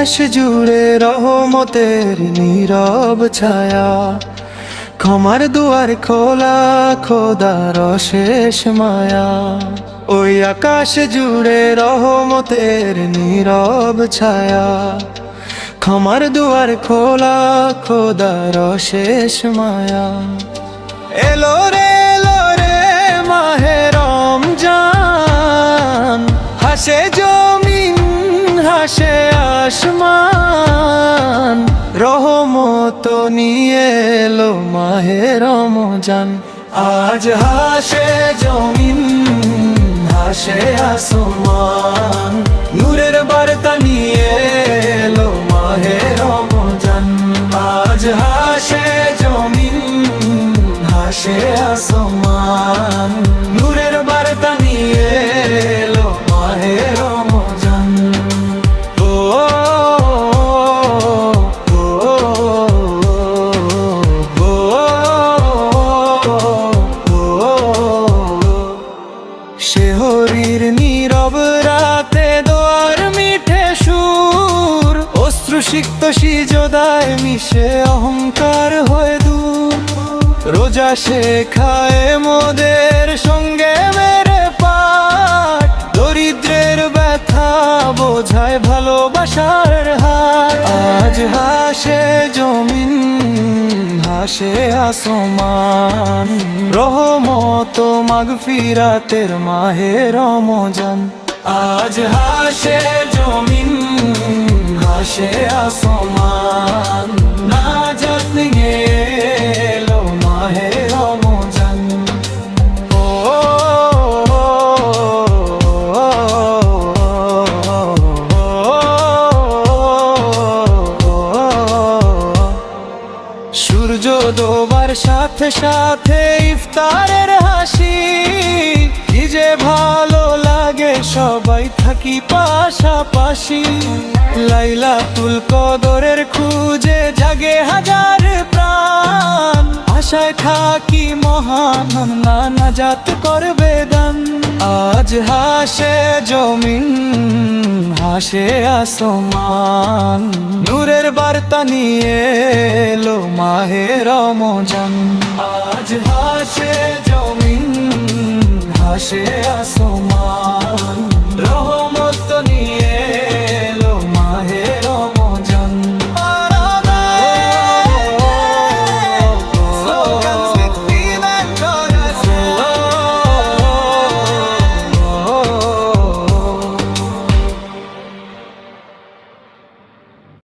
আকাশ জুড়ে রহমতের নীরব ছায়া, ক্ষমার দুয়ার খোলা খোদার অশেষ মায়া। ওই আকাশ জুড়ে রহমতের নীরব ছায়া, ক্ষমার দুয়ার খোলা খোদার অশেষ মায়া। এলো রে মাহে রমজান, হাসে জমিন হাসে আসমান, রহমত নিয়ে এলো মাহে রমজান। আজ হাসে জমিন হাসে আসমান, নূরের বার্তা নিয়ে এলো মাহে রমজান। আজ হাসে জমিন হাসে আসমান, নূরের বার্তা নিয়ে এলো মাহে রমজান। ও শেহরির নীরব রাতে দোয়ার মিঠে সুর, অশ্রুসিক্ত সিজদায় মিশে অহংকার হয়ে দূর। রোজা শেখায় মোদের সঙ্গে মেরে পাঠ, দরিদ্রের ব্যথা বোঝায় ভালোবাসার হাত। আজ হাসে জমিন হাসে আসমান, রহমত মাগফিরাতের মাহে রমজান। আজ হাসে জমিন হাসে আসমান, নাজাত নিয়ে এলো মাহে রমজান। ও সূর্য ডোবার সাথে সাথে ইফতারের হাসি, কি যে ভালো লাগে সবাই থাকি পাশাপাশি। লাইলাতুল কদরের খুঁজে জাগে হাজার প্রাণ, আশায় থাকি মহান আল্লাহ নাজাত করবে দান। আজ হাসে জমিন হাসে আসমান, নূরের বার্তা নিয়ে এলো মাহে রমজান। আজ হাসে জমিন হাসে আসমান,